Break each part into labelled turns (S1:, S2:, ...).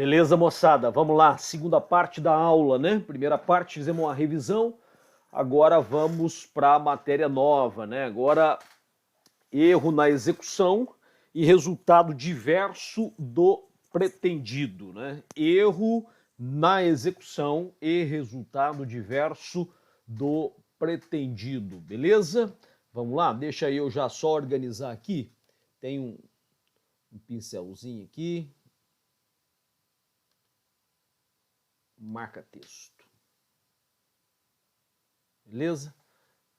S1: Beleza, moçada? Vamos lá, segunda parte da aula, né? Primeira parte fizemos uma revisão, agora vamos para a matéria nova, né? Agora, erro na execução e resultado diverso do pretendido, né? Erro na execução e resultado diverso do pretendido, beleza? Vamos lá, deixa eu já só organizar aqui. Tem um pincelzinho aqui. Marca texto. Beleza?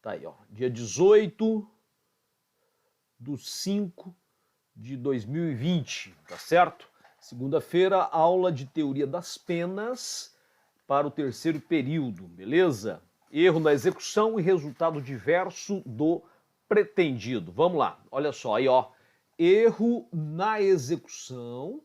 S1: Tá aí, ó. Dia 18/5/2020, tá certo? Segunda-feira, aula de teoria das penas para o terceiro período, beleza? Erro na execução e resultado diverso do pretendido. Vamos lá, olha só aí, ó. Erro na execução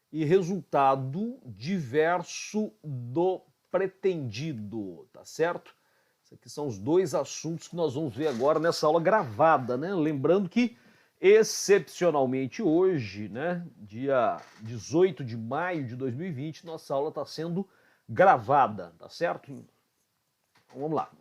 S1: e resultado diverso do pretendido, tá certo? Esses aqui são os dois assuntos que nós vamos ver agora nessa aula gravada, né? Lembrando que, excepcionalmente hoje, né, dia 18 de maio de 2020, nossa aula está sendo gravada, tá certo? Então, vamos lá.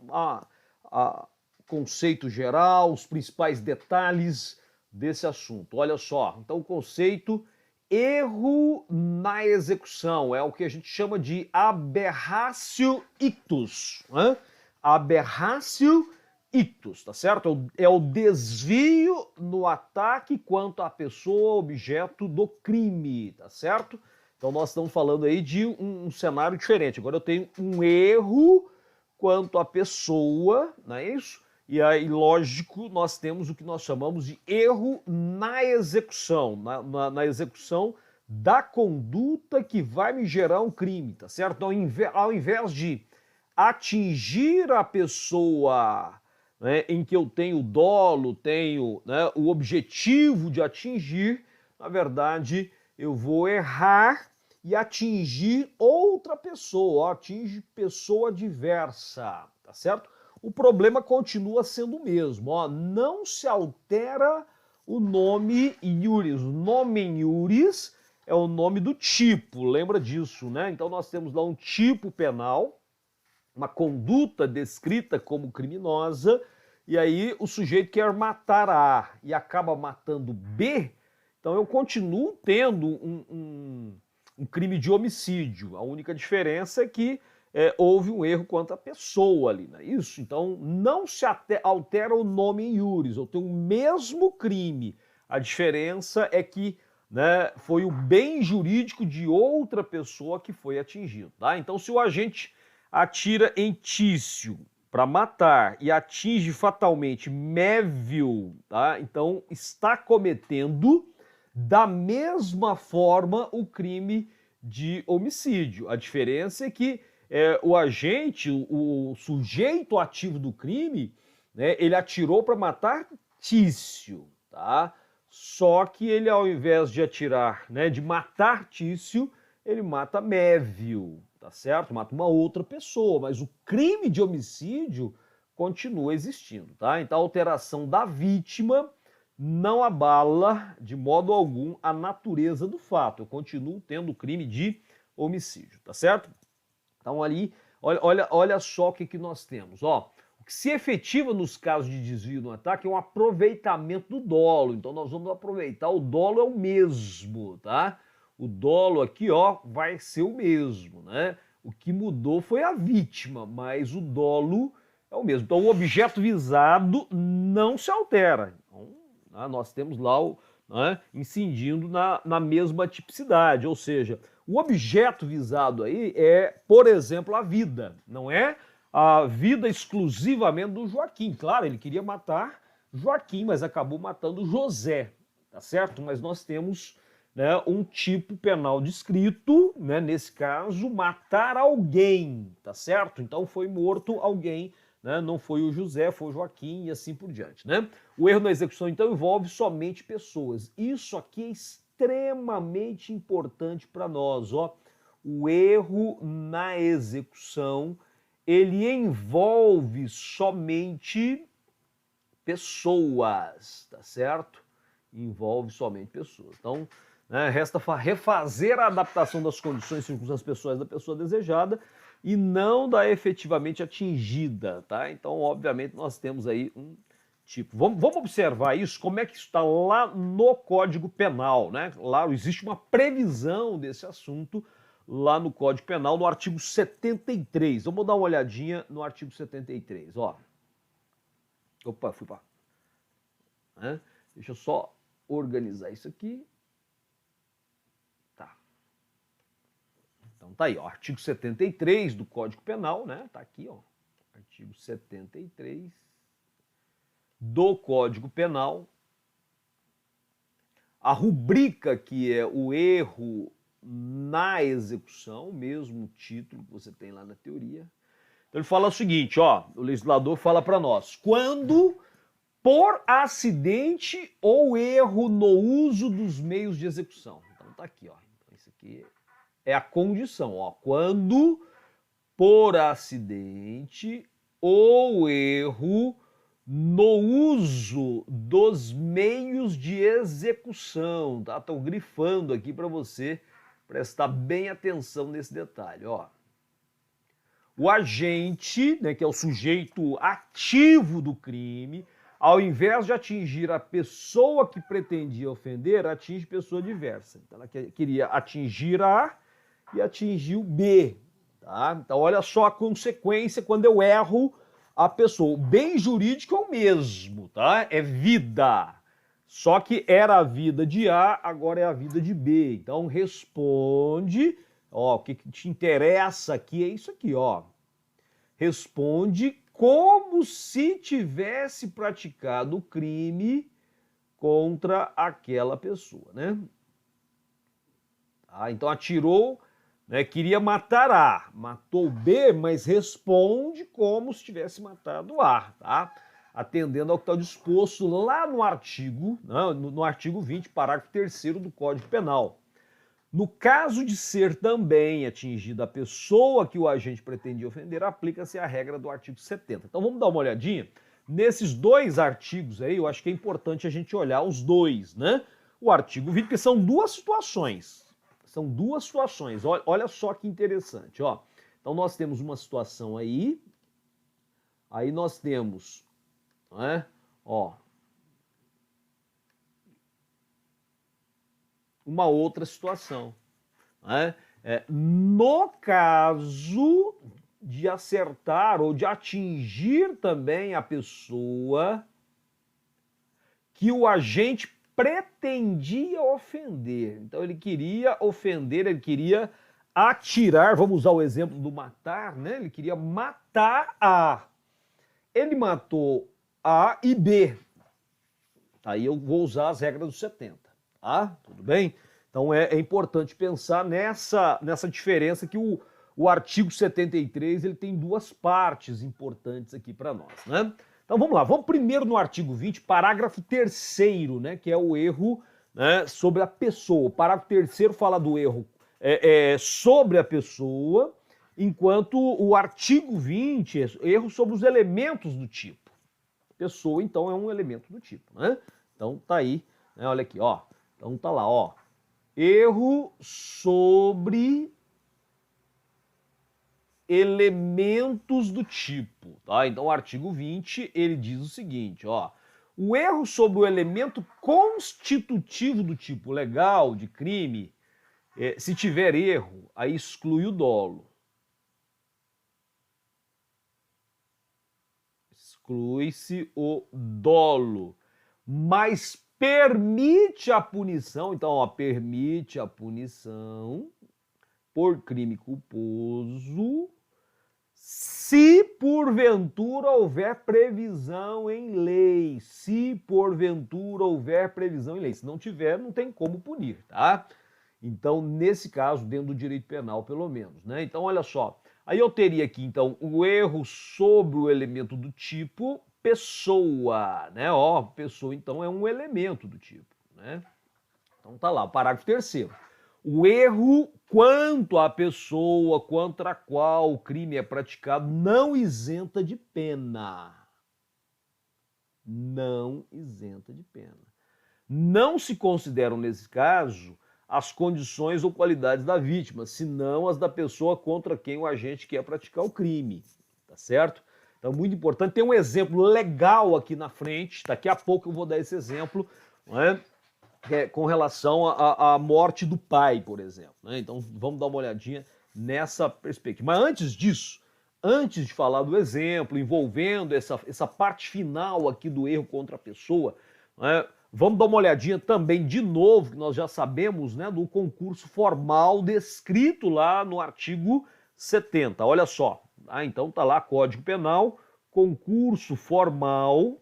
S1: Conceito geral, os principais detalhes desse assunto. Olha só, então o conceito erro na execução é o que a gente chama de aberratio ictus. Né? Aberratio ictus, tá certo? É o desvio no ataque quanto à pessoa objeto do crime, tá certo? Então nós estamos falando aí de um cenário diferente. Agora eu tenho um erro quanto à pessoa, não é isso? E aí, lógico, nós temos o que nós chamamos de erro na execução, na execução da conduta que vai me gerar um crime, tá certo? Então, ao invés de atingir a pessoa, né, em que eu tenho dolo, tenho, né, o objetivo de atingir, na verdade, eu vou errar e atingir outra pessoa, atinge pessoa diversa, tá certo? O problema continua sendo o mesmo, ó, não se altera o nome iuris. O nome iuris é o nome do tipo, lembra disso, né? Então nós temos lá um tipo penal, uma conduta descrita como criminosa, e aí o sujeito quer matar A e acaba matando B, então eu continuo tendo um crime de homicídio. A única diferença é que houve um erro quanto à pessoa ali, não é isso? Então não se altera o nome em iuris, eu tenho o mesmo crime. A diferença é que, né, foi o bem jurídico de outra pessoa que foi atingido, tá? Então se o agente atira em Tício para matar e atinge fatalmente Mévio, tá? Então está cometendo da mesma forma o crime de homicídio. A diferença é que o agente, o sujeito ativo do crime, né, ele atirou para matar Tício, tá? Só que ele, ao invés de atirar, né, de matar Tício, ele mata Mévio, tá certo? Mata uma outra pessoa, mas o crime de homicídio continua existindo, tá? Então a alteração da vítima não abala de modo algum a natureza do fato. Eu continuo tendo o crime de homicídio, tá certo? Então ali, olha só o que nós temos. Ó, o que se efetiva nos casos de desvio no ataque é um aproveitamento do dolo. Então nós vamos aproveitar, o dolo é o mesmo, tá? O dolo aqui, ó, vai ser o mesmo, né? O que mudou foi a vítima, mas o dolo é o mesmo. Então o objeto visado não se altera. Então, né, nós temos lá o, né, incidindo na mesma tipicidade, ou seja, o objeto visado aí é, por exemplo, a vida, não é a vida exclusivamente do Joaquim. Claro, ele queria matar Joaquim, mas acabou matando José, tá certo? Mas nós temos, né, um tipo penal descrito, né, nesse caso, matar alguém, tá certo? Então foi morto alguém, né? Não foi o José, foi o Joaquim e assim por diante, né? O erro na execução, então, envolve somente pessoas. Isso aqui é extremamente importante para nós, ó. O erro na execução, ele envolve somente pessoas, tá certo? Envolve somente pessoas. Então, né? Resta refazer a adaptação das condições e circunstâncias pessoais da pessoa desejada e não da efetivamente atingida, tá? Então, obviamente, nós temos aí um tipo. Vamos observar isso, como é que isso está lá no Código Penal, né? Lá existe uma previsão desse assunto lá no Código Penal, no artigo 73. Vamos dar uma olhadinha no artigo 73, ó. Opa, fui para. Né? Deixa eu só organizar isso aqui. Tá. Então tá aí, ó, artigo 73 do Código Penal, né? Tá aqui, ó. Artigo 73 do Código Penal. A rubrica que é o erro na execução, mesmo título que você tem lá na teoria. Então ele fala o seguinte, ó, o legislador fala para nós: quando por acidente ou erro no uso dos meios de execução. Então tá aqui, ó. Então, isso aqui é a condição, ó. Quando por acidente ou erro no uso dos meios de execução, tá? Estou grifando aqui para você prestar bem atenção nesse detalhe, ó. O agente, né, que é o sujeito ativo do crime, ao invés de atingir a pessoa que pretendia ofender, atinge pessoa diversa. Então ela queria atingir A e atingiu B. Tá? Então olha só a consequência quando eu erro a pessoa. O bem jurídico é o mesmo, tá? É vida. Só que era a vida de A, agora é a vida de B. Então responde, ó, o que te interessa aqui é isso aqui, ó. Responde como se tivesse praticado o crime contra aquela pessoa, né? Tá? Então atirou, né, queria matar A, matou B, mas responde como se tivesse matado A, tá? Atendendo ao que está disposto lá no artigo, né, no artigo 20, parágrafo 3º do Código Penal. No caso de ser também atingida a pessoa que o agente pretendia ofender, aplica-se a regra do artigo 70. Então vamos dar uma olhadinha nesses dois artigos aí. Eu acho que é importante a gente olhar os dois, né? O artigo 20, porque são duas situações. São duas situações. Olha só que interessante, ó. Então nós temos uma situação aí nós temos, né? Ó, uma outra situação, né? No caso de acertar ou de atingir também a pessoa que o agente pretendia ofender. Então ele queria ofender, ele queria atirar, vamos usar o exemplo do matar, né? Ele queria matar A. Ele matou A e B. Aí eu vou usar as regras dos 70, tá? Tudo bem? Então é importante pensar nessa diferença que o artigo 73 ele tem duas partes importantes aqui para nós, né? Então vamos lá, vamos primeiro no artigo 20, parágrafo 3º, né, que é o erro, né, sobre a pessoa. O parágrafo 3º fala do erro sobre a pessoa, enquanto o artigo 20 é erro sobre os elementos do tipo. Pessoa, então, é um elemento do tipo, né? Então tá aí, né, olha aqui, ó. Então tá lá, ó. Erro sobre elementos do tipo, tá? Então o artigo 20, ele diz o seguinte, ó: o erro sobre o elemento constitutivo do tipo legal de crime, se tiver erro, aí exclui o dolo. Exclui-se o dolo, mas permite a punição, então, ó, permite a punição por crime culposo se porventura houver previsão em lei. Se porventura houver previsão em lei. Se não tiver, não tem como punir, tá? Então, nesse caso, dentro do direito penal, pelo menos, né? Então, olha só. Aí eu teria aqui, então, o erro sobre o elemento do tipo pessoa, né? Ó, pessoa, então, é um elemento do tipo, né? Então, tá lá, o parágrafo 3º. O erro quanto à pessoa contra a qual o crime é praticado não isenta de pena. Não isenta de pena. Não se consideram, nesse caso, as condições ou qualidades da vítima, senão as da pessoa contra quem o agente quer praticar o crime, tá certo? Então, muito importante. Tem um exemplo legal aqui na frente, daqui a pouco eu vou dar esse exemplo, né, com relação à morte do pai, por exemplo, né? Então, vamos dar uma olhadinha nessa perspectiva. Mas antes disso, antes de falar do exemplo, envolvendo essa parte final aqui do erro contra a pessoa, né, vamos dar uma olhadinha também de novo, que nós já sabemos, né, do concurso formal descrito lá no artigo 70. Olha só, então tá lá Código Penal, concurso formal,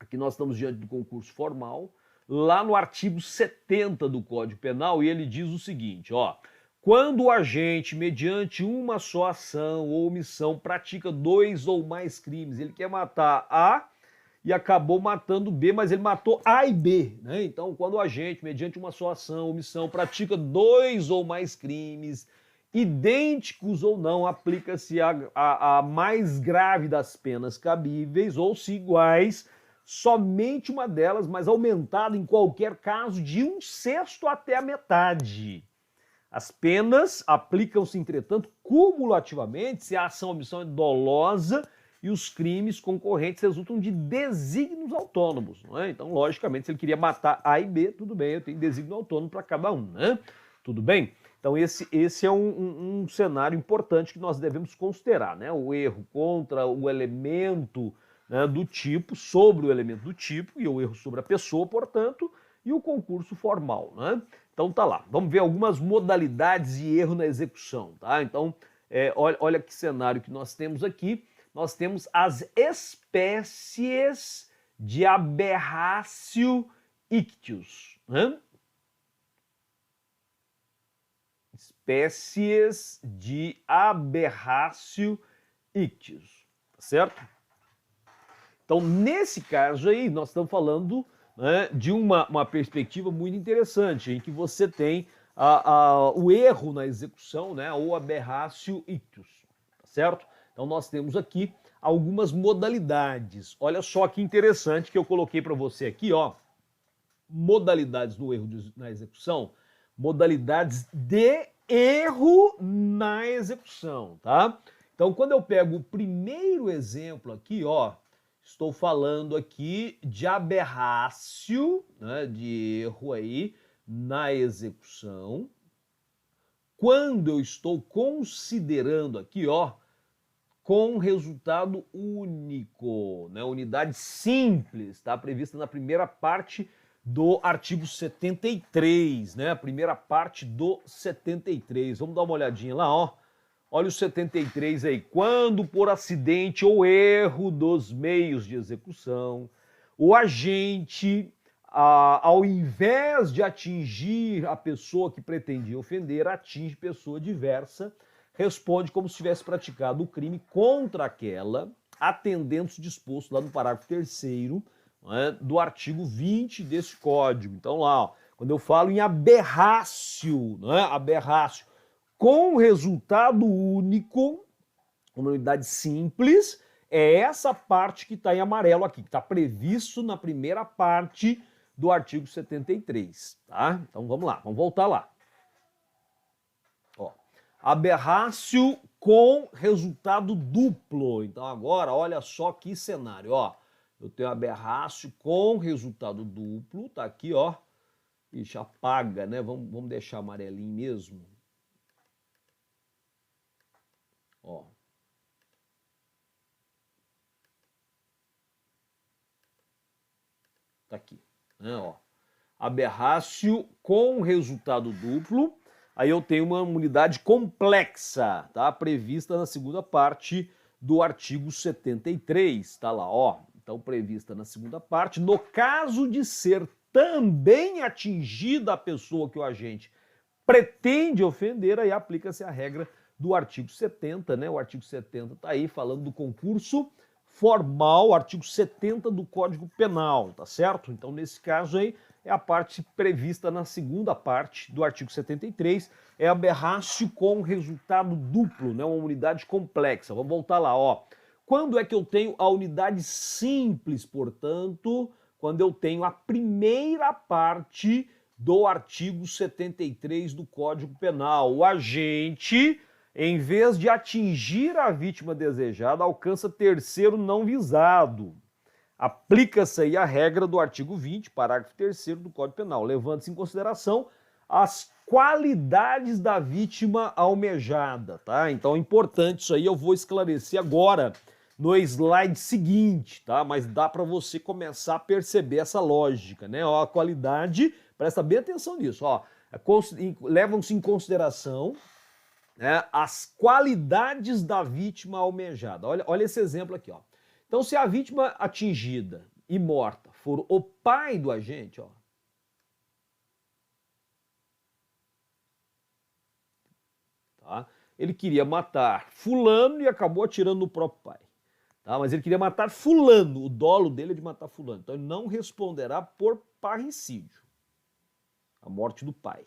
S1: aqui nós estamos diante do concurso formal, lá no artigo 70 do Código Penal, e ele diz o seguinte, ó: quando o agente, mediante uma só ação ou omissão, pratica 2 ou mais crimes, ele quer matar A e acabou matando B, mas ele matou A e B, né? Então, quando o agente, mediante uma só ação ou omissão, pratica 2 ou mais crimes, idênticos ou não, aplica-se a mais grave das penas cabíveis, ou se iguais, somente uma delas, mas aumentada em qualquer caso de 1/6 até a metade. As penas aplicam-se, entretanto, cumulativamente se a ação ou omissão é dolosa e os crimes concorrentes resultam de desígnios autônomos, não é? Então, logicamente, se ele queria matar A e B, tudo bem, eu tenho desígnio autônomo para cada um, né? Tudo bem? Então, esse é um cenário importante que nós devemos considerar, né? O erro contra o elemento, né, do tipo, sobre o elemento do tipo, e o erro sobre a pessoa, portanto, e o concurso formal, né? Então tá lá, vamos ver algumas modalidades de erro na execução, tá? Então, olha que cenário que nós temos aqui. Nós temos as espécies de aberratio ictius, né? Espécies de aberratio ictius, tá certo? Então, nesse caso aí, nós estamos falando, né, de uma perspectiva muito interessante, em que você tem o erro na execução, né, ou aberratio ictus, tá certo? Então, nós temos aqui algumas modalidades. Olha só que interessante que eu coloquei para você aqui, ó, modalidades do erro na execução, modalidades de erro na execução, tá? Então, quando eu pego o primeiro exemplo aqui, ó, estou falando aqui de aberrácio, né, de erro aí na execução. Quando eu estou considerando aqui, ó, com resultado único, né, unidade simples, tá? Prevista na primeira parte do artigo 73, né? A primeira parte do 73. Vamos dar uma olhadinha lá, ó. Olha o 73 aí. Quando por acidente ou erro dos meios de execução, o agente, ao invés de atingir a pessoa que pretendia ofender, atinge pessoa diversa, responde como se tivesse praticado o crime contra aquela, atendendo-se disposto lá no parágrafo 3º, né, do artigo 20 desse código. Então lá, ó, quando eu falo em aberrácio, né, aberrácio, com resultado único, uma unidade simples, é essa parte que está em amarelo aqui, que está previsto na primeira parte do artigo 73, tá? Então vamos lá, vamos voltar lá. Ó, aberrácio com resultado duplo. Então agora, olha só que cenário, ó. Eu tenho aberrácio com resultado duplo, tá aqui, ó. Ixi, apaga, né? Vamos deixar amarelinho mesmo. Ó. Tá aqui, né, ó. Aberrácio com resultado duplo. Aí eu tenho uma unidade complexa, tá? Prevista na segunda parte do artigo 73, tá lá, ó. Então, prevista na segunda parte. No caso de ser também atingida a pessoa que o agente pretende ofender, aí aplica-se a regra do artigo 70, né? O artigo 70 está aí falando do concurso formal, artigo 70 do Código Penal, tá certo? Então, nesse caso aí, é a parte prevista na segunda parte do artigo 73, é aberrácio com resultado duplo, né? Uma unidade complexa. Vamos voltar lá, ó. Quando é que eu tenho a unidade simples, portanto? Quando eu tenho a primeira parte do artigo 73 do Código Penal. O agente, em vez de atingir a vítima desejada, alcança terceiro não visado. Aplica-se aí a regra do artigo 20, parágrafo 3º do Código Penal, levando-se em consideração as qualidades da vítima almejada, tá? Então é importante isso aí, eu vou esclarecer agora no slide seguinte, tá? Mas dá para você começar a perceber essa lógica, né? Ó, a qualidade, presta bem atenção nisso, ó. Levam-se em consideração, né, as qualidades da vítima almejada. Olha esse exemplo aqui, ó. Então, se a vítima atingida e morta for o pai do agente, ó, tá? Ele queria matar fulano e acabou atirando no próprio pai. Tá? Mas ele queria matar fulano, o dolo dele é de matar fulano. Então ele não responderá por parricídio, a morte do pai.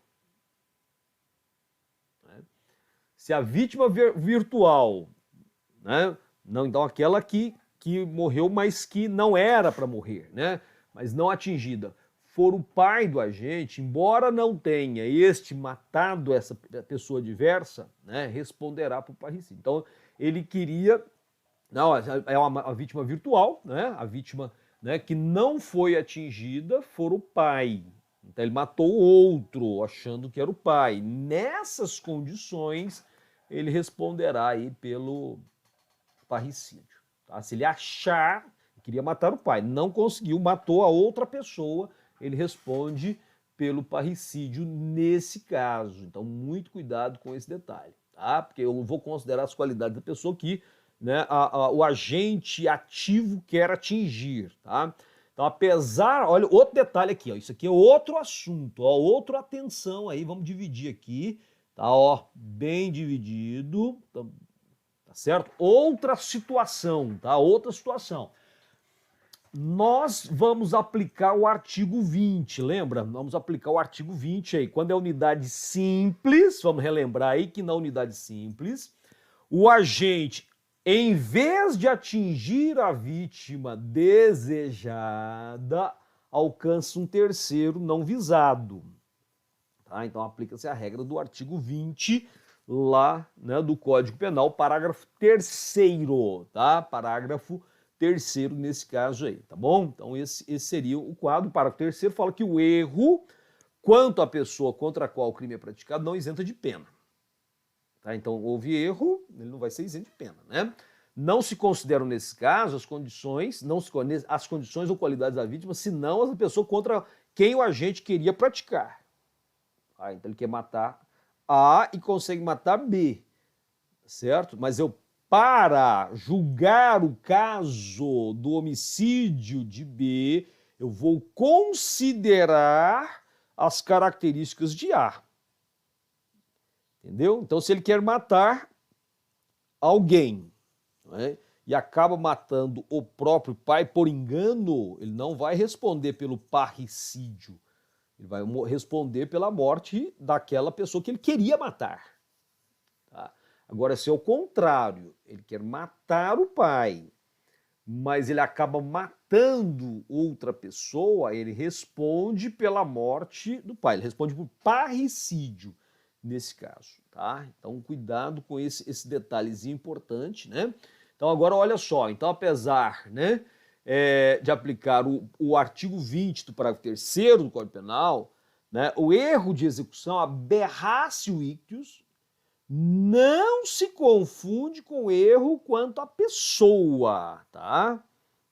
S1: Né? Se a vítima virtual, né? Não, então aquela que morreu, mas que não era para morrer, né? Mas não atingida, for o pai do agente, embora não tenha este matado essa pessoa diversa, né, responderá por parricídio. Então, ele queria... Não, é uma vítima virtual, né? A vítima, né, que não foi atingida for o pai. Então, ele matou o outro, achando que era o pai. Nessas condições, ele responderá aí pelo parricídio. Tá? Se ele achar que queria matar o pai, não conseguiu, matou a outra pessoa, ele responde pelo parricídio nesse caso. Então, muito cuidado com esse detalhe, tá? Porque eu vou considerar as qualidades da pessoa que, né, o agente ativo quer atingir, tá? Então, apesar... Olha, outro detalhe aqui, ó, isso aqui é outro assunto, ó, outra atenção aí, vamos dividir aqui, tá? Ó, bem dividido, tá certo? Outra situação, tá? Outra situação. Nós vamos aplicar o artigo 20, lembra? Vamos aplicar o artigo 20 aí. Quando é unidade simples, vamos relembrar aí que na unidade simples, o agente, em vez de atingir a vítima desejada, alcança um terceiro não visado. Tá? Então aplica-se a regra do artigo 20 lá, né, do Código Penal, parágrafo 3º, tá? Parágrafo 3º nesse caso aí, tá bom? Então esse seria o quadro. O parágrafo 3º fala que o erro, quanto à pessoa contra a qual o crime é praticado, não isenta de pena. Tá? Então houve erro, ele não vai ser isento de pena, né? Não se consideram nesse caso as condições, as condições ou qualidades da vítima, senão as da pessoa contra quem o agente queria praticar. Tá? Então ele quer matar A e consegue matar B, certo? Mas para julgar o caso do homicídio de B, eu vou considerar as características de A. Entendeu? Então, se ele quer matar alguém, né, e acaba matando o próprio pai por engano, ele não vai responder pelo parricídio. Ele vai responder pela morte daquela pessoa que ele queria matar. Tá? Agora, se é o contrário, ele quer matar o pai, mas ele acaba matando outra pessoa, ele responde pela morte do pai. Ele responde por parricídio nesse caso. Tá? Então, cuidado com esse detalhezinho importante, né? Então, agora olha só. Então, apesar, né, de aplicar o artigo 20 do parágrafo 3º do Código Penal, né, o erro de execução, aberratio ictus, não se confunde com erro quanto à pessoa, tá?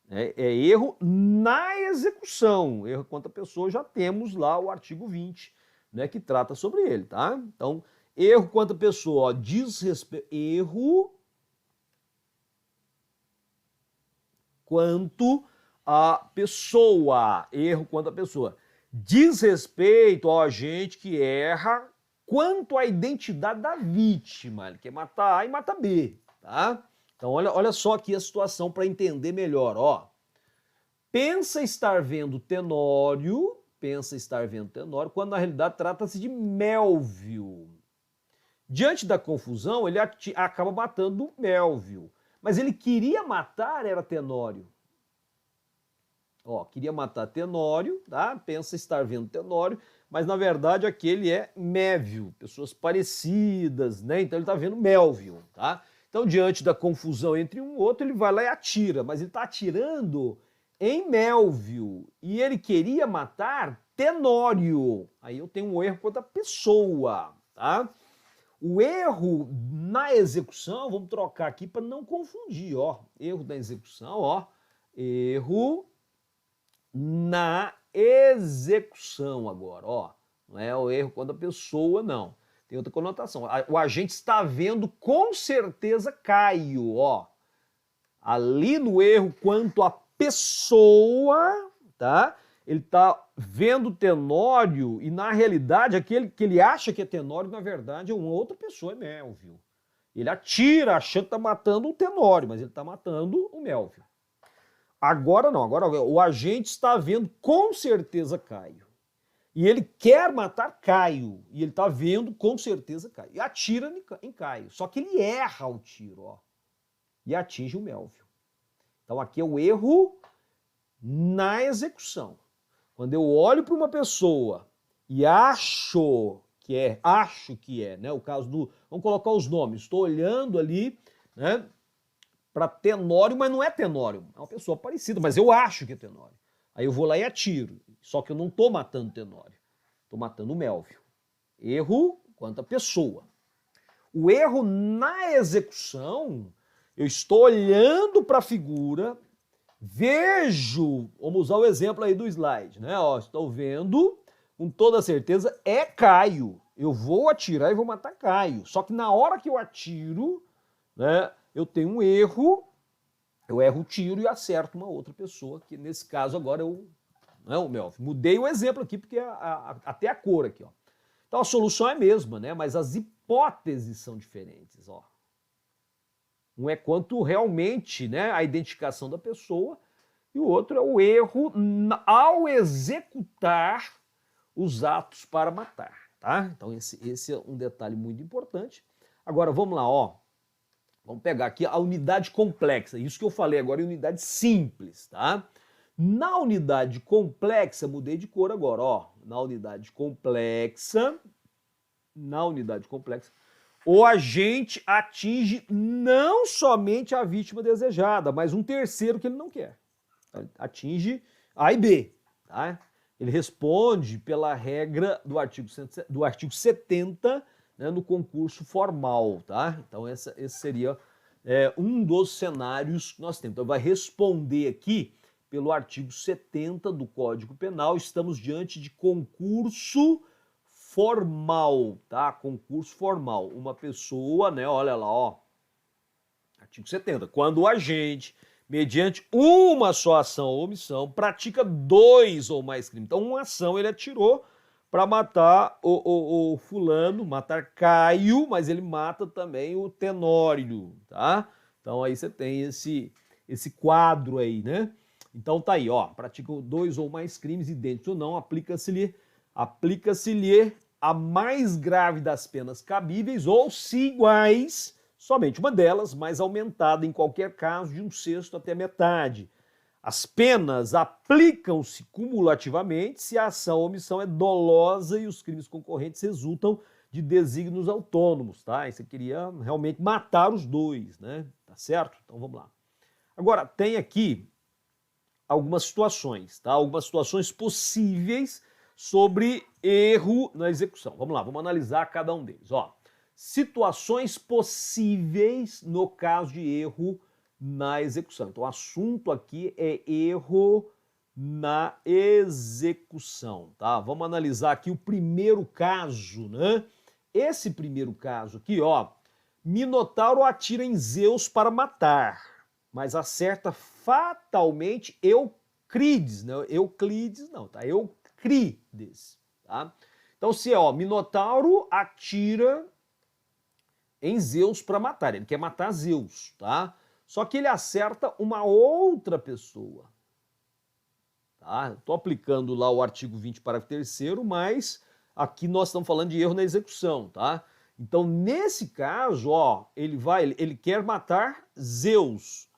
S1: É erro na execução, erro quanto à pessoa, já temos lá o artigo 20, né, que trata sobre ele, tá? Então, erro quanto à pessoa, ó, erro quanto à pessoa, erro quanto à pessoa. Diz respeito ao agente que erra quanto à identidade da vítima. Ele quer matar A e mata B, tá? Então olha só aqui a situação para entender melhor, ó. Pensa estar vendo Tenório, quando na realidade trata-se de Melvio. Diante da confusão, ele acaba matando Melvio. Mas ele queria matar era Tenório. Ó, queria matar Tenório, tá? Pensa estar vendo Tenório, mas na verdade aquele é Mévio, pessoas parecidas, né? Então ele está vendo Melvio, tá? Então, diante da confusão entre um e outro, ele vai lá e atira, mas ele está atirando em Melvio e ele queria matar Tenório. Aí eu tenho um erro quanto à pessoa, tá? O erro na execução, vamos trocar aqui para não confundir, ó. Erro da execução, ó. Erro na execução agora, ó. Não é o erro quando a pessoa, não. Tem outra conotação. O agente está vendo com certeza Caio, ó. Ali no erro quanto a pessoa, tá? Ele está vendo Tenório e, na realidade, aquele que ele acha que é Tenório, na verdade, é uma outra pessoa, é Melvio. Ele atira achando que está matando o Tenório, mas ele está matando o Melvio. Agora não, agora o agente está vendo com certeza Caio. E ele quer matar Caio. E ele está vendo com certeza Caio. E atira em Caio. Só que ele erra o tiro, ó. E atinge o Melvio. Então aqui é o erro na execução. Quando eu olho para uma pessoa e acho que é, né? O caso do... Vamos colocar os nomes. Estou olhando ali, né? Para Tenório, mas não é Tenório. É uma pessoa parecida, mas eu acho que é Tenório. Aí eu vou lá e atiro. Só que eu não estou matando Tenório. Estou matando o Melvio. Erro quanto à pessoa. O erro na execução, eu estou olhando para a figura, vejo, vamos usar o exemplo aí do slide, né? Ó, estou vendo, com toda certeza, é Caio. Eu vou atirar e vou matar Caio. Só que na hora que eu atiro, né, eu tenho um erro, eu erro o tiro e acerto uma outra pessoa, que nesse caso agora eu... Não, Melvio, mudei o exemplo aqui, porque até a cor aqui, ó. Então a solução é a mesma, né? Mas as hipóteses são diferentes, ó. Um é quanto realmente, né, a identificação da pessoa, e o outro é o erro ao executar os atos para matar, tá? Então esse é um detalhe muito importante. Agora vamos lá, ó. Vamos pegar aqui a unidade complexa. Isso que eu falei agora é unidade simples, tá? Na unidade complexa, mudei de cor agora, ó. Na unidade complexa, o agente atinge não somente a vítima desejada, mas um terceiro que ele não quer. Atinge A e B, tá? Ele responde pela regra do artigo 70, né, no concurso formal, tá? Então esse seria um dos cenários que nós temos. Então vai responder aqui pelo artigo 70 do Código Penal. Estamos diante de concurso formal, tá? Concurso formal. Uma pessoa, né, olha lá, ó, artigo 70. Quando o agente, mediante uma só ação ou omissão, pratica 2 ou mais crimes. Então, uma ação ele atirou para matar o fulano, matar Caio, mas ele mata também o Tenório, tá? Então aí você tem esse quadro aí, né? Então tá aí, ó, pratica 2 ou mais crimes idênticos ou não, aplica-se-lhe a mais grave das penas cabíveis, ou se iguais, somente uma delas, mas aumentada em qualquer caso de 1/6 até metade. As penas aplicam-se cumulativamente se a ação ou omissão é dolosa e os crimes concorrentes resultam de desígnios autônomos, tá? E você queria realmente matar os dois, né? Tá certo? Então vamos lá. Agora, tem aqui algumas situações, tá? Algumas situações possíveis sobre erro na execução. Vamos lá, vamos analisar cada um deles. Ó, situações possíveis no caso de erro na execução. Então, o assunto aqui é erro na execução, tá? Vamos analisar aqui o primeiro caso, né? Esse primeiro caso aqui, ó, Minotauro atira em Zeus para matar, mas acerta fatalmente Euclides, né? Euclides não, tá? Euclides, tá? Então, se ó, Minotauro atira em Zeus para matar, ele quer matar Zeus, tá? Só que ele acerta uma outra pessoa. Tá? Estou aplicando lá o artigo 20, parágrafo 3º, mas aqui nós estamos falando de erro na execução, tá? Então, nesse caso, ó, ele quer matar Zeus.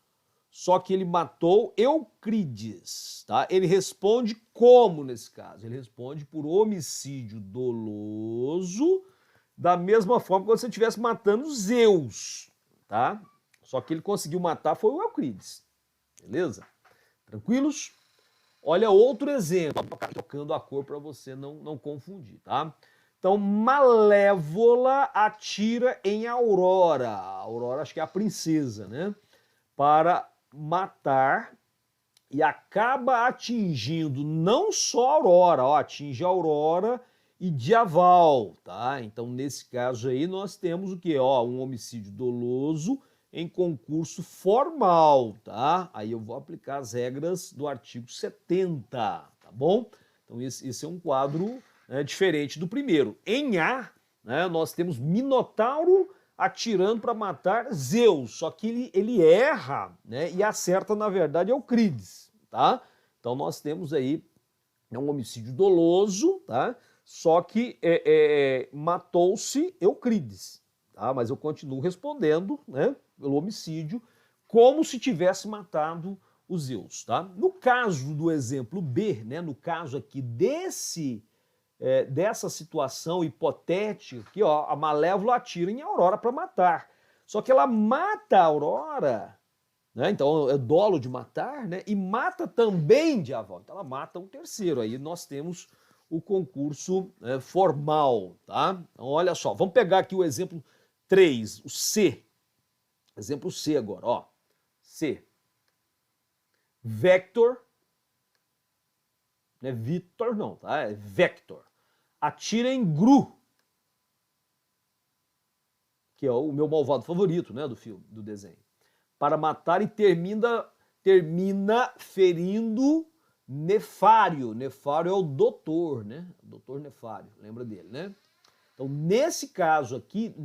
S1: só que ele matou Euclides, tá? Ele responde como nesse caso? Ele responde por homicídio doloso, da mesma forma que você estivesse matando Zeus, tá? Só que ele conseguiu matar foi o Euclides, beleza? Tranquilos? Olha outro exemplo, tocando a cor para você não confundir, tá? Então, Malévola atira em Aurora. A Aurora, acho que é a princesa, né? Para matar e acaba atingindo não só a Aurora, ó, atinge a Aurora e Dyaval, tá? Então, nesse caso aí, nós temos o quê? Ó, um homicídio doloso em concurso formal, tá? Aí eu vou aplicar as regras do artigo 70, tá bom? Então, esse é um quadro, né, diferente do primeiro. Em A, né, nós temos Minotauro atirando para matar Zeus, só que ele erra, né, e acerta, na verdade, Euclides, tá? Então nós temos aí um homicídio doloso, tá? Só que matou-se Euclides, tá? Mas eu continuo respondendo, né, pelo homicídio, como se tivesse matado o Zeus, tá? No caso do exemplo B, né, no caso aqui dessa situação hipotética aqui, ó, a Malévola atira em Aurora para matar. Só que ela mata a Aurora, né? Então é dolo de matar, né? E mata também Dyaval. Então ela mata um terceiro. Aí nós temos o concurso formal, tá? Então olha só, vamos pegar aqui o exemplo 3, o C. Exemplo C agora, ó. C. Vector, não é Victor não, tá? É Vector. Atira em Gru, que é o meu malvado favorito, né, do filme, do desenho, para matar e termina ferindo Nefário. Nefário é o doutor, né? Doutor Nefário, lembra dele, né? Então, nesse caso aqui,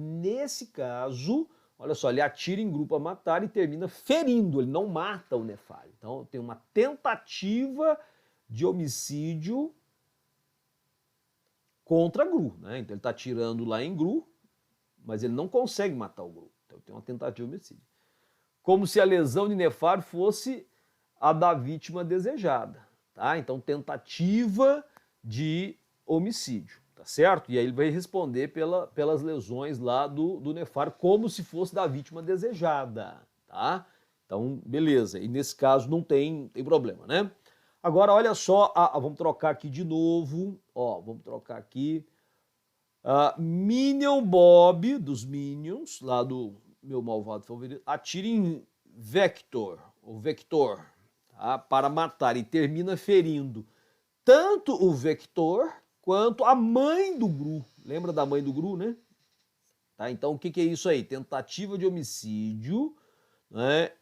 S1: olha só, ele atira em Gru para matar e termina ferindo, ele não mata o Nefário. Então, tem uma tentativa de homicídio contra Gru, né? Então ele está atirando lá em Gru, mas ele não consegue matar o Gru. Então tem uma tentativa de homicídio. Como se a lesão de Nefário fosse a da vítima desejada, tá? Então tentativa de homicídio, tá certo? E aí ele vai responder pelas lesões lá do Nefário, como se fosse da vítima desejada, tá? Então, beleza. E nesse caso não tem problema, né? Agora, olha só, vamos trocar aqui de novo, ó, vamos trocar aqui. Minion Bob, dos Minions, lá do meu malvado favorito, atira em Vector, tá, para matar e termina ferindo tanto o Vector quanto a mãe do Gru. Lembra da mãe do Gru, né? Tá, então, o que é isso aí? Tentativa de homicídio, né,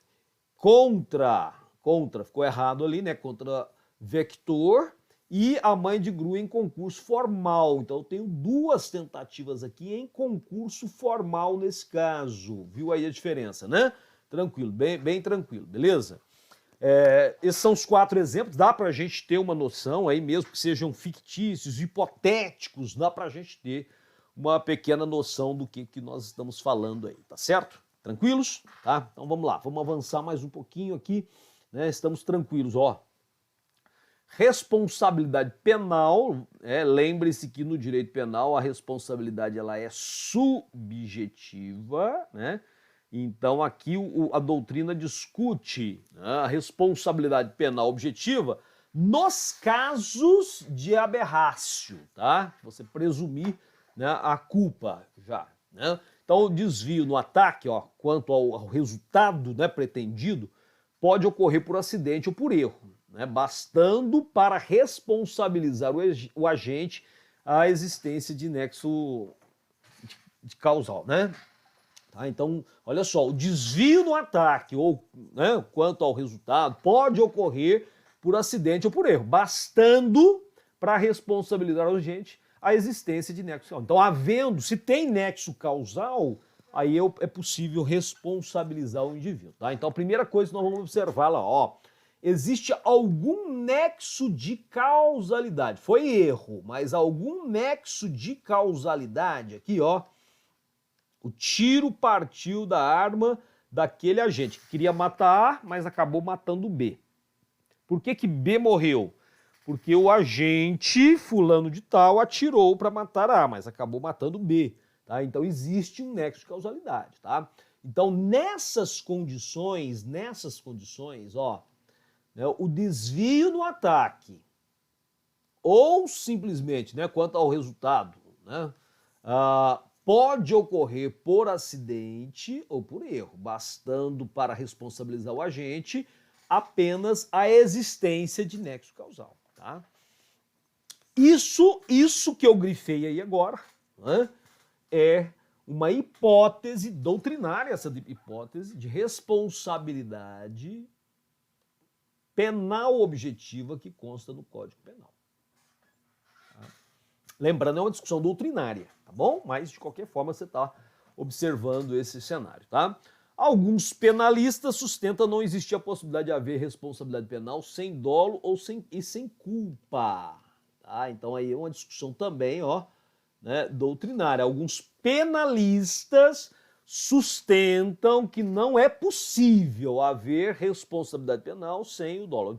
S1: ficou errado ali, né? Contra Vector e a mãe de Gru em concurso formal. Então eu tenho duas tentativas aqui em concurso formal nesse caso. Viu aí a diferença, né? Tranquilo, bem tranquilo, beleza? Esses são os 4 exemplos, dá pra gente ter uma noção aí, mesmo que sejam fictícios, hipotéticos, dá pra gente ter uma pequena noção do que nós estamos falando aí, tá certo? Tranquilos? Tá? Então vamos lá, vamos avançar mais um pouquinho aqui, né? Estamos tranquilos, ó. Responsabilidade penal, lembre-se que no direito penal a responsabilidade ela é subjetiva, né? Então aqui a doutrina discute, né, a responsabilidade penal objetiva nos casos de aberrácio, tá? Você presumir, né, a culpa já, né? Então o desvio no ataque, ó, quanto ao resultado, né, pretendido, pode ocorrer por acidente ou por erro, né, bastando para responsabilizar o agente a existência de nexo de causal, né? Tá, então, olha só, o desvio no ataque ou, né, quanto ao resultado pode ocorrer por acidente ou por erro, bastando para responsabilizar o agente a existência de nexo causal. Então, se tem nexo causal, aí é possível responsabilizar o indivíduo, tá? Então, a primeira coisa que nós vamos observar lá, ó, existe algum nexo de causalidade. Foi erro, mas algum nexo de causalidade aqui, ó. O tiro partiu da arma daquele agente que queria matar A, mas acabou matando B. Por que que B morreu? Porque o agente fulano de tal atirou para matar A, mas acabou matando B. Tá? Então existe um nexo de causalidade. Tá? Então nessas condições, ó, né, o desvio no ataque ou simplesmente, né, quanto ao resultado, né, pode ocorrer por acidente ou por erro, bastando para responsabilizar o agente apenas a existência de nexo causal. Tá? Isso que eu grifei aí agora, né, é uma hipótese doutrinária, essa hipótese de responsabilidade penal objetiva que consta no Código Penal. Tá? Lembrando, é uma discussão doutrinária, tá bom? Mas, de qualquer forma, você está observando esse cenário, tá? Alguns penalistas sustentam não existir a possibilidade de haver responsabilidade penal sem dolo ou sem culpa. Tá? Então aí é uma discussão também, ó, né, doutrinária. Alguns penalistas sustentam que não é possível haver responsabilidade penal sem o dolo.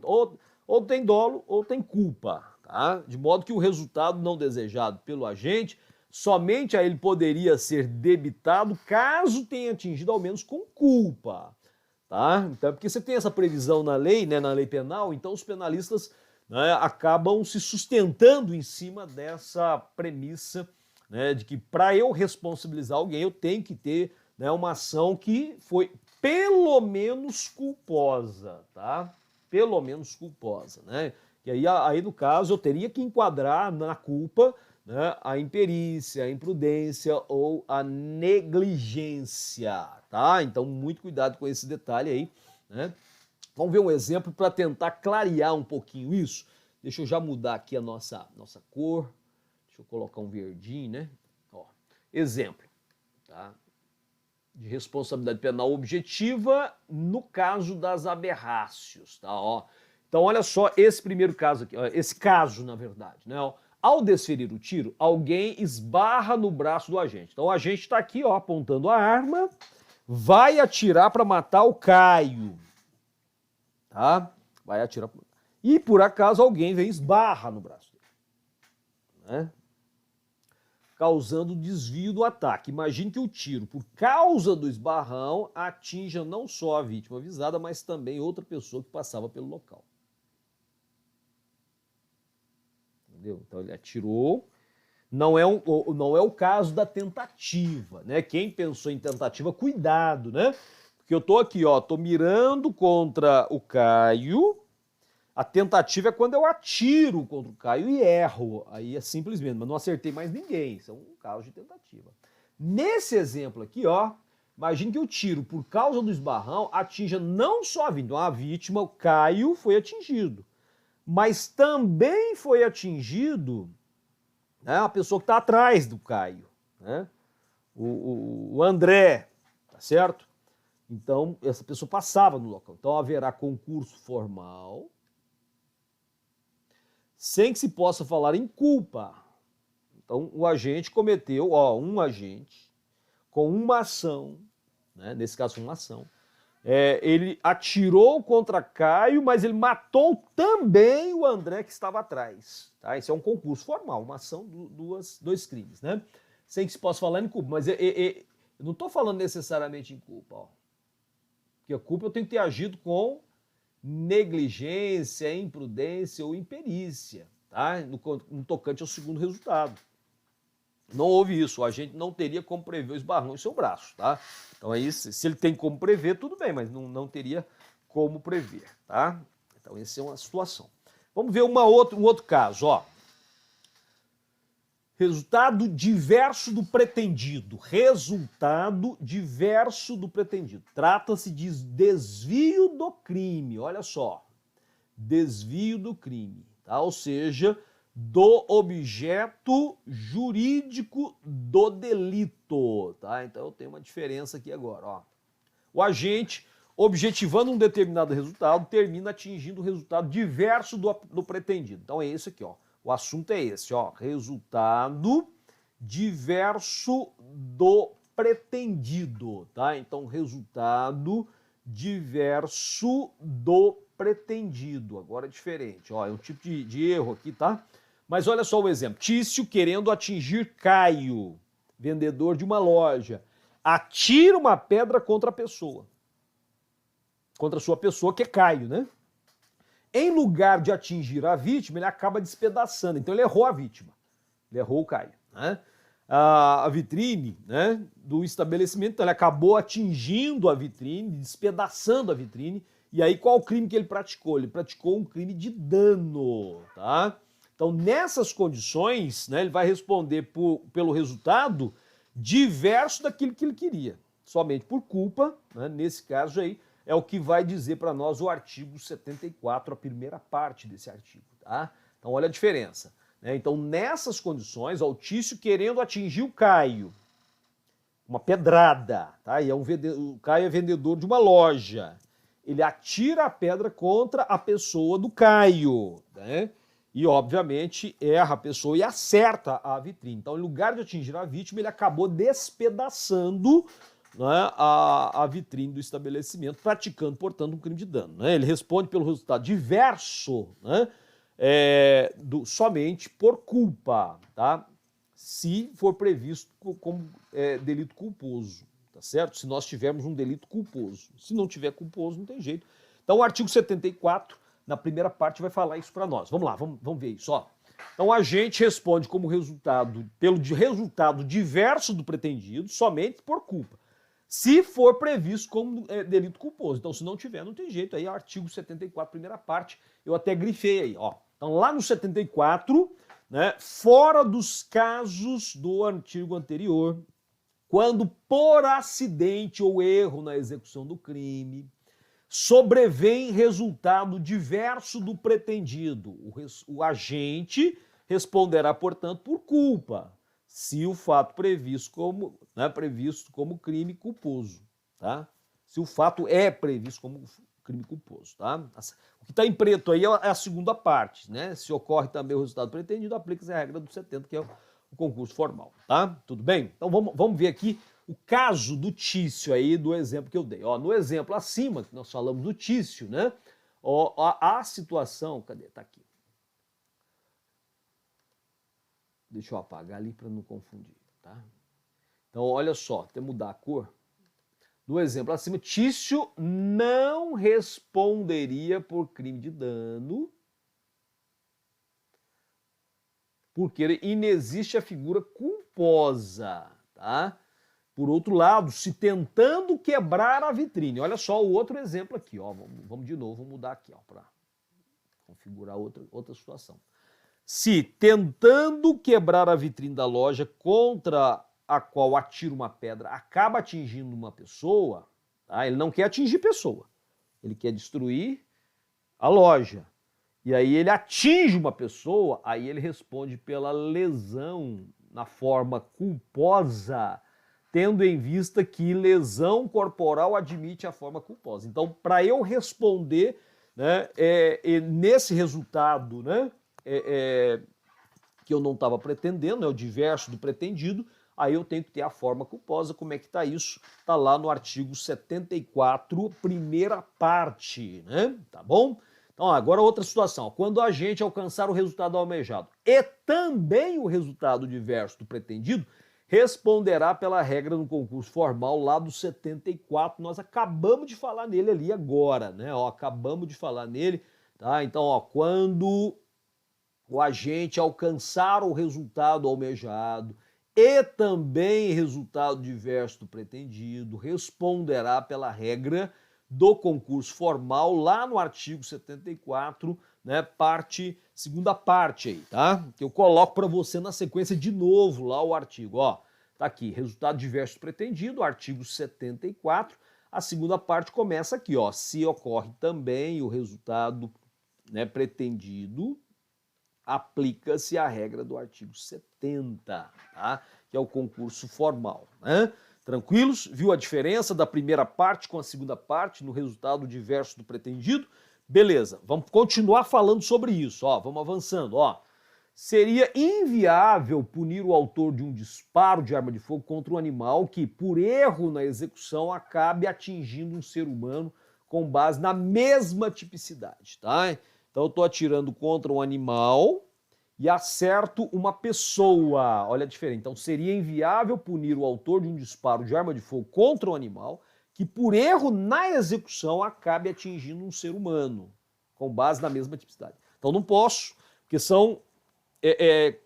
S1: Ou tem dolo ou tem culpa. Tá? De modo que o resultado não desejado pelo agente somente a ele poderia ser debitado caso tenha atingido ao menos com culpa. Tá? Então, porque você tem essa previsão na lei, né, na lei penal, então os penalistas, né, acabam se sustentando em cima dessa premissa, né, de que para eu responsabilizar alguém eu tenho que ter, né, uma ação que foi pelo menos culposa. Tá? Pelo menos culposa. Né? E aí, no caso, eu teria que enquadrar na culpa, né, a imperícia, a imprudência ou a negligência, tá? Então, muito cuidado com esse detalhe aí, né? Vamos ver um exemplo para tentar clarear um pouquinho isso. Deixa eu já mudar aqui a nossa cor. Deixa eu colocar um verdinho, né? Ó, exemplo, tá? De responsabilidade penal objetiva no caso das aberrácios, tá? Ó, então, olha só esse primeiro caso aqui, ó, esse caso, na verdade, né? Ó, ao desferir o tiro, alguém esbarra no braço do agente. Então o agente está aqui, ó, apontando a arma, vai atirar para matar o Caio. Tá? Vai atirar. E por acaso alguém vem e esbarra no braço dele, né? Causando desvio do ataque. Imagine que o tiro, por causa do esbarrão, atinja não só a vítima avisada, mas também outra pessoa que passava pelo local. Entendeu? Então ele atirou, não é o caso da tentativa, né? Quem pensou em tentativa, cuidado, né? Porque eu tô aqui, ó, tô mirando contra o Caio, a tentativa é quando eu atiro contra o Caio e erro, aí é simplesmente, mas não acertei mais ninguém, isso é um caso de tentativa. Nesse exemplo aqui, ó, imagine que o tiro, por causa do esbarrão, atinja não só a vítima, o Caio foi atingido, mas também foi atingido, né, a pessoa que está atrás do Caio, né, o André, tá certo? Então, essa pessoa passava no local. Então, haverá concurso formal, sem que se possa falar em culpa. Então, o agente cometeu, ó, um agente, com uma ação, né, nesse caso, uma ação, ele atirou contra Caio, mas ele matou também o André que estava atrás. Tá? Esse é um concurso formal, uma ação, dois crimes, né? Sem que se possa falar em culpa. Mas eu não estou falando necessariamente em culpa. Ó. Porque a culpa eu tenho que ter agido com negligência, imprudência ou imperícia, tá? No tocante ao segundo resultado. Não houve isso, o agente não teria como prever o esbarrão em seu braço, tá? Então aí, se ele tem como prever, tudo bem, mas não teria como prever, tá? Então essa é uma situação. Vamos ver um outro caso, ó. Resultado diverso do pretendido. Resultado diverso do pretendido. Trata-se de desvio do crime, olha só. Desvio do crime, tá? Ou seja, do objeto jurídico do delito, tá? Então eu tenho uma diferença aqui agora, ó. O agente, objetivando um determinado resultado, termina atingindo o resultado diverso do pretendido. Então é esse aqui, ó. O assunto é esse, ó. Resultado diverso do pretendido, tá? Então, resultado diverso do pretendido. Agora é diferente, ó, é um tipo de erro aqui, tá? Mas olha só o exemplo. Tício querendo atingir Caio, vendedor de uma loja, atira uma pedra contra a pessoa. Contra a sua pessoa, que é Caio, né? Em lugar de atingir a vítima, ele acaba despedaçando. Então ele errou a vítima. Ele errou o Caio, né? A vitrine, né, do estabelecimento, então ele acabou atingindo a vitrine, despedaçando a vitrine. E aí qual o crime que ele praticou? Ele praticou um crime de dano, tá? Então nessas condições, né, ele vai responder pelo resultado diverso daquilo que ele queria. Somente por culpa, né, nesse caso aí, é o que vai dizer para nós o artigo 74, a primeira parte desse artigo, tá? Então olha a diferença. Então, nessas condições, o Tício querendo atingir o Caio, uma pedrada, tá? E o Caio é vendedor de uma loja. Ele atira a pedra contra a pessoa do Caio, né? E, obviamente, erra a pessoa e acerta a vitrine. Então, em lugar de atingir a vítima, ele acabou despedaçando, né, a vitrine do estabelecimento, praticando, portanto, um crime de dano, né? Ele responde pelo resultado diverso, né? Somente por culpa, tá? Se for previsto como delito culposo, tá certo? Se nós tivermos um delito culposo. Se não tiver culposo, não tem jeito. Então, o artigo 74, na primeira parte, vai falar isso para nós. Vamos lá, vamos ver isso, ó. Então, o agente responde como resultado, pelo resultado diverso do pretendido, somente por culpa. Se for previsto como delito culposo. Então, se não tiver, não tem jeito. Aí, artigo 74, primeira parte, eu até grifei aí, ó. Então, lá no 74, né, fora dos casos do artigo anterior, quando por acidente ou erro na execução do crime, sobrevém resultado diverso do pretendido, o agente responderá, portanto, por culpa, se o fato previsto como crime culposo, tá? Se o fato é previsto como crime culposo, tá? O que está em preto aí é a segunda parte, né? Se ocorre também o resultado pretendido, aplica-se a regra do 70, que é o concurso formal, tá? Tudo bem? Então vamos ver aqui o caso do Tício aí, do exemplo que eu dei. Ó, no exemplo acima, que nós falamos do Tício, né? Ó, a situação, cadê? Tá aqui. Deixa eu apagar ali para não confundir, tá? Então, olha só, até mudar a cor. No exemplo acima, Tício não responderia por crime de dano porque inexiste a figura culposa, tá? Por outro lado, se tentando quebrar a vitrine. Olha só o outro exemplo aqui, ó. Vamos de novo, vamos mudar aqui, ó, para configurar outra situação. Se tentando quebrar a vitrine da loja contra a qual atira uma pedra acaba atingindo uma pessoa, tá? Ele não quer atingir pessoa, ele quer destruir a loja. E aí ele atinge uma pessoa, aí ele responde pela lesão na forma culposa, tendo em vista que lesão corporal admite a forma culposa. Então, para eu responder, né, nesse resultado, né, que eu não estava pretendendo, né, o diverso do pretendido, aí eu tenho que ter a forma culposa. Como é que está isso? Está lá no artigo 74, primeira parte, né? Tá bom? Então, agora outra situação. Quando o agente alcançar o resultado almejado e também o resultado diverso do pretendido, responderá pela regra no concurso formal lá do 74. Nós acabamos de falar nele ali agora, né? Ó, acabamos de falar nele, tá? Então, ó, quando o agente alcançar o resultado almejado e também resultado diverso do pretendido, responderá pela regra do concurso formal lá no artigo 74, né, segunda parte aí, tá? Que eu coloco para você na sequência de novo lá o artigo, ó. Tá aqui, resultado diverso do pretendido, artigo 74. A segunda parte começa aqui, ó. Se ocorre também o resultado, né, pretendido, aplica-se a regra do artigo 70, tá? Que é o concurso formal, né? Tranquilos? Viu a diferença da primeira parte com a segunda parte no resultado diverso do pretendido? Beleza, vamos continuar falando sobre isso, ó, vamos avançando, ó. seria inviável punir o autor de um disparo de arma de fogo contra um animal que, por erro na execução, acabe atingindo um ser humano com base na mesma tipicidade, tá? Então eu estou atirando contra um animal e acerto uma pessoa. Olha a diferença. Então seria inviável punir o autor de um disparo de arma de fogo contra um animal que, por erro na execução, acabe atingindo um ser humano com base na mesma tipicidade. Então não posso, porque são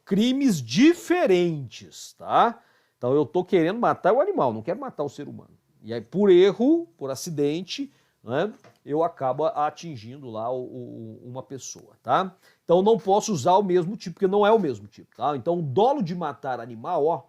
S1: crimes diferentes, tá? Então eu estou querendo matar o animal, não quero matar o ser humano. E aí, por erro, por acidente, né, eu acabo atingindo lá uma pessoa, tá? Então não posso usar o mesmo tipo, porque não é o mesmo tipo, tá? Então o dolo de matar animal, ó,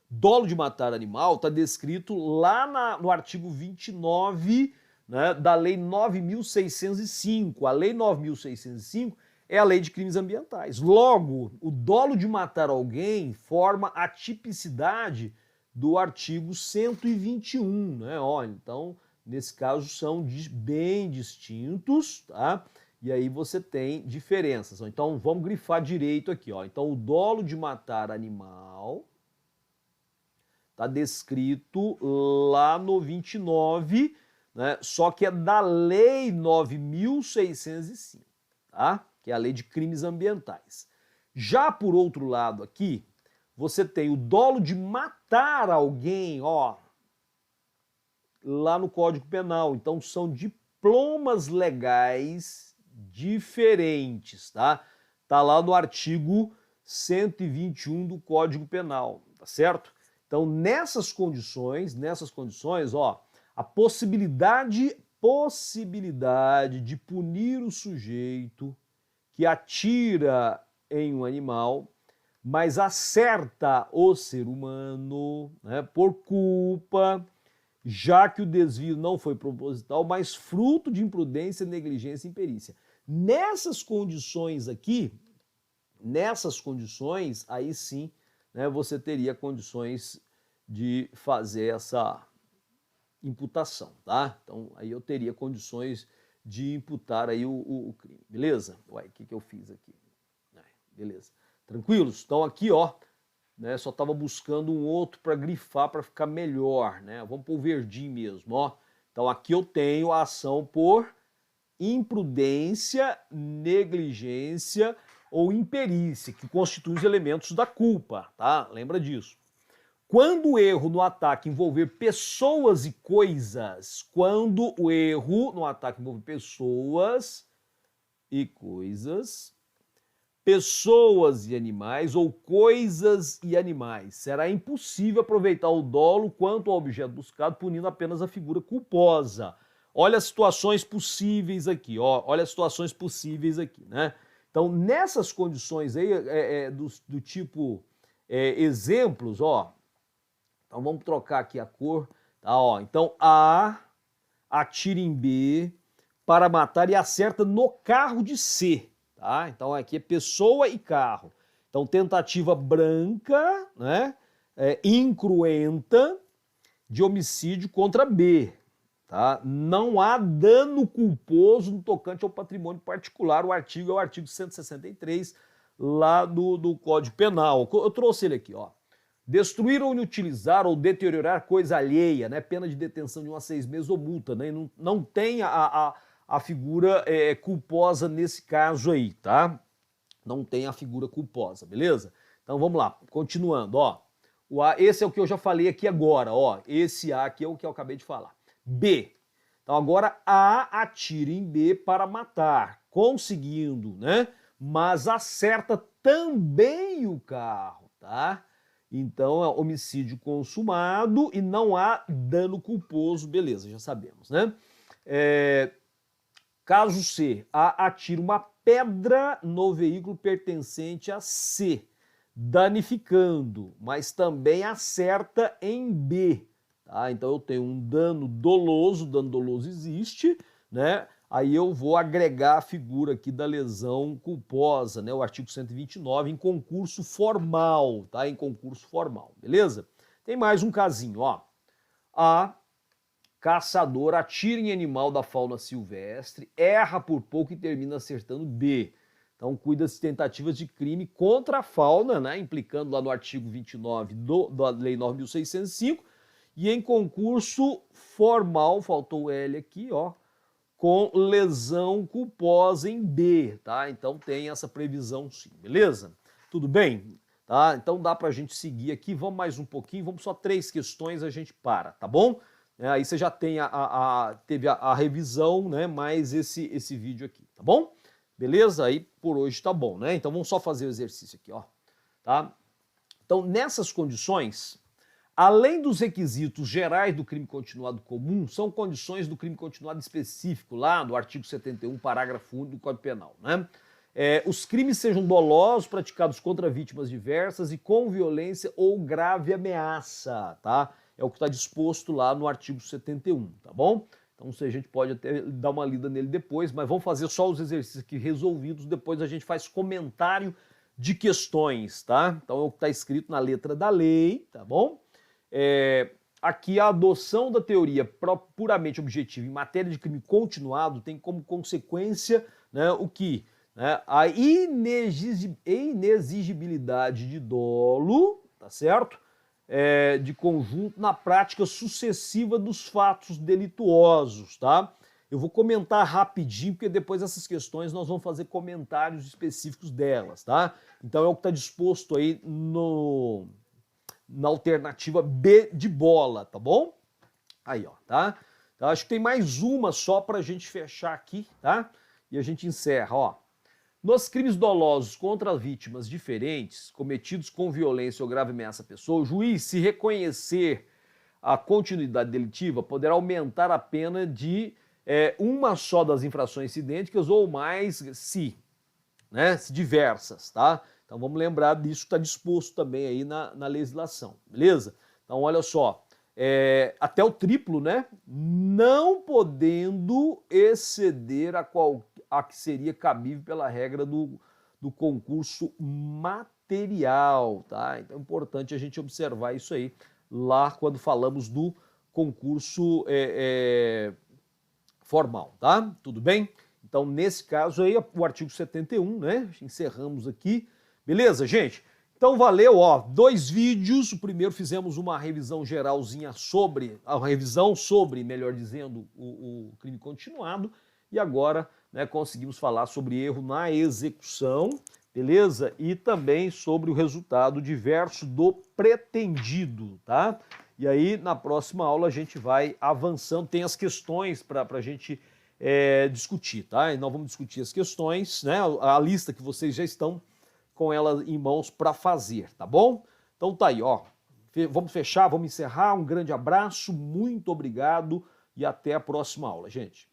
S1: dolo de matar animal está descrito lá no artigo 29, né, da Lei 9.605. A Lei 9.605 é a Lei de Crimes Ambientais. Logo, o dolo de matar alguém forma a tipicidade do artigo 121, né? Ó, então, nesse caso, são bem distintos, tá? E aí você tem diferenças. Então, vamos grifar direito aqui, ó. Então, o dolo de matar animal está descrito lá no 29, né? Só que é da Lei 9.605, tá? Que é a Lei de Crimes Ambientais. Já por outro lado aqui, você tem o dolo de matar alguém, ó, lá no Código Penal. Então são diplomas legais diferentes, tá? Tá lá no artigo 121 do Código Penal, tá certo? Então nessas condições, ó, a possibilidade de punir o sujeito que atira em um animal, mas acerta o ser humano, né, por culpa, já que o desvio não foi proposital, mas fruto de imprudência, negligência e imperícia. Nessas condições aqui, aí sim, né, você teria condições de fazer essa imputação, tá? Então, aí eu teria condições de imputar aí o crime, beleza? Ué, o que eu fiz aqui? Beleza. Tranquilos? Então aqui, ó, né, só estava buscando um outro para grifar para ficar melhor, né? Vamos pôr o verdinho mesmo, ó. Então aqui eu tenho a ação por imprudência, negligência ou imperícia, que constituem os elementos da culpa, tá? Lembra disso. Quando o erro no ataque envolver pessoas e coisas, pessoas e animais ou coisas e animais, será impossível aproveitar o dolo quanto ao objeto buscado, punindo apenas a figura culposa. Olha as situações possíveis aqui, ó. Olha as situações possíveis aqui, né? Então, nessas condições aí, do tipo exemplos, ó. Então, vamos trocar aqui a cor, tá? Ó, então, A atira em B para matar e acerta no carro de C. Tá? Então aqui é pessoa e carro. Então tentativa branca, né, incruenta de homicídio contra B. Tá? Não há dano culposo no tocante ao patrimônio particular. O artigo é o artigo 163 lá do Código Penal. Eu trouxe ele aqui, ó. Destruir ou inutilizar ou deteriorar coisa alheia, né? Pena de detenção de 1 a 6 meses ou multa, né? Não tem a figura culposa nesse caso aí, tá? Não tem a figura culposa, beleza? Então vamos lá, continuando, ó. O A, esse é o que eu já falei aqui agora, ó. Esse A aqui é o que eu acabei de falar. B. Então agora A atira em B para matar, conseguindo, né? Mas acerta também o carro, tá? Então é homicídio consumado e não há dano culposo, beleza, já sabemos, né? Caso C, A atira uma pedra no veículo pertencente a C, danificando, mas também acerta em B. Tá? Então eu tenho um dano doloso existe, né? Aí eu vou agregar a figura aqui da lesão culposa, né? O artigo 129, em concurso formal, tá? Em concurso formal, beleza? Tem mais um casinho, ó. A caçador atira em animal da fauna silvestre, erra por pouco e termina acertando B. Então, cuida-se de tentativas de crime contra a fauna, né, implicando lá no artigo 29 da Lei 9.605, e em concurso formal, faltou o L aqui, ó, com lesão culposa em B, tá? Então tem essa previsão sim, beleza? Tudo bem? Tá? Então dá pra gente seguir aqui, vamos mais um pouquinho, vamos só 3 questões, a gente para, tá bom? Aí você já tem teve a revisão, né, mais esse vídeo aqui, tá bom? Beleza? Aí por hoje tá bom, né? Então vamos só fazer o exercício aqui, ó. Tá? Então nessas condições, além dos requisitos gerais do crime continuado comum, são condições do crime continuado específico, lá do artigo 71, parágrafo 1 do Código Penal, né? Os crimes sejam dolosos, praticados contra vítimas diversas e com violência ou grave ameaça, tá? É o que está disposto lá no artigo 71, tá bom? Então, a gente pode até dar uma lida nele depois, mas vamos fazer só os exercícios aqui resolvidos, depois a gente faz comentário de questões, tá? Então, é o que está escrito na letra da lei, tá bom? Aqui a adoção da teoria puramente objetiva em matéria de crime continuado tem como consequência, né, o que? Né, a inexigibilidade de dolo, tá certo? De conjunto na prática sucessiva dos fatos delituosos, tá? Eu vou comentar rapidinho, porque depois dessas questões nós vamos fazer comentários específicos delas, tá? Então é o que está disposto aí na alternativa B de bola, tá bom? Aí, ó, tá? Então, acho que tem mais uma só pra gente fechar aqui, tá? E a gente encerra, ó. Nos crimes dolosos contra vítimas diferentes, cometidos com violência ou grave ameaça à pessoa, o juiz, se reconhecer a continuidade delitiva, poderá aumentar a pena de uma só das infrações idênticas ou mais se diversas, tá? Então vamos lembrar disso, está disposto também aí na legislação, beleza? Então olha só, até o triplo, né? Não podendo exceder a que seria cabível pela regra do concurso material, tá? Então é importante a gente observar isso aí lá quando falamos do concurso formal, tá? Tudo bem? Então nesse caso aí, o artigo 71, né? Encerramos aqui. Beleza, gente? Então valeu, ó, 2 vídeos. O primeiro fizemos uma revisão geralzinha melhor dizendo, o crime continuado. E agora, né, conseguimos falar sobre erro na execução, beleza? E também sobre o resultado diverso do pretendido, tá? E aí, na próxima aula, a gente vai avançando. Tem as questões para a gente discutir, tá? E nós vamos discutir as questões, né? A lista que vocês já estão com ela em mãos para fazer, tá bom? Então tá aí, ó. Vamos fechar, vamos encerrar. Um grande abraço, muito obrigado e até a próxima aula, gente.